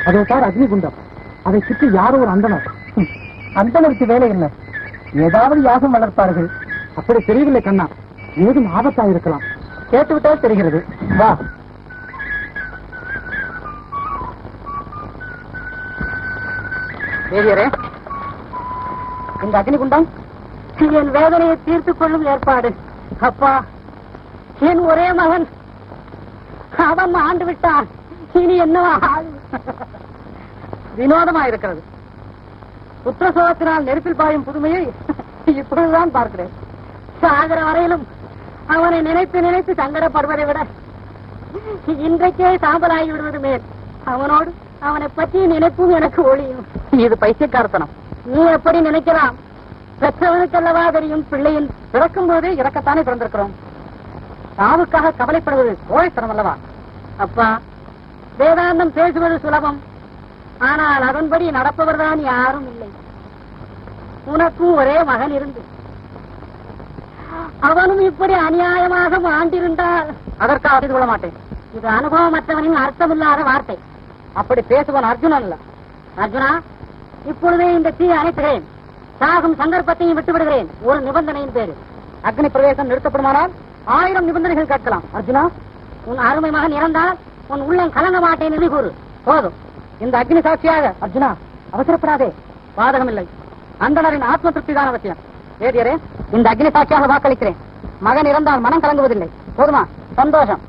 அதோ சார் அக்னிகுண்டம். அதை சுற்றி யாரோ ஒரு அந்தனர். அந்தனருக்கு வேலை என்ன? ஏதாவது யாகம் வளர்ப்பார்கள். அப்படி தெரியவில்லை கண்ணா. ஏதும் ஆபத்தா இருக்கலாம். கேட்டுவிட்டால் தெரிகிறது. வா. தேவியரே, இந்த அக்னிகுண்டம் என் வேதனையை தீர்த்துக் கொள்ளும் ஏற்பாடு. அப்பா, என் ஒரே மகன் அவன் ஆண்டு விட்டான். இனி என்ன வினோதமா இருக்கிறது. புத்திர சோகத்தினால் நெருப்பில் பாயும் புதுமையை இப்பொழுதுதான் பார்க்கிறேன். சாகர வரையிலும் அவனை நினைத்து நினைத்து சங்கடப்படுவதை விட இன்றைக்கே சாம்பலாகி விடுவது மேல். அவனோடு அவனை பற்றி நினைப்பும் எனக்கு ஒளியும். இது பைத்தியக்காரத்தனம். நீ எப்படி நினைக்கலாம்? பெற்றவனுக்கல்லவா தெரியும். பிள்ளையின் பிறக்கும் போதே இறக்கத்தானே பிறந்திருக்கிறோம். சாவுக்காக கவலைப்படுவது கோழைத்தனம் அல்லவா? அப்பா, வேதாந்தம் பேசுவது சுலபம். ஆனால் அதன்படி நடப்பவர்தான் யாரும் இல்லை. உனக்கும் ஒரே மகன் இருந்து அவனும் இப்படி அநியாயமாக மாண்டிருந்தால் அதற்காக அறிந்து கொள்ள மாட்டேன். இது அனுபவமற்றவனின் அர்த்தமில்லாத வார்த்தை. அப்படி பேசுவன் அர்ஜுனன் அல்ல. அர்ஜுனா, இப்பொழுதே இந்த தீ அணைத்துகிறேன். சாகும் சந்தர்ப்பத்தையும் விட்டுவிடுகிறேன். ஒரு நிபந்தனையின் பேரு. அக்னி பிரவேசம் நிறுத்தப்படுமானால் 1000 நிபந்தனைகள் கேட்கலாம். அர்ஜுனா, உன் அருமை மகன் இறந்தால் உன் உள்ளம் கலங்க மாட்டேன் என்று கூறு. போதும். இந்த அக்னி சாட்சியாக. அர்ஜுனா, அவசரப்படாதே. பாதகம் இல்லை. அந்தனரின் ஆத்ம திருப்தி தான் அவசியம். வேதியரே, இந்த அக்னி சாட்சியாக வாக்களிக்கிறேன். மகன் இறந்தால் மனம் கலங்குவதில்லை. போதுமா? சந்தோஷம்.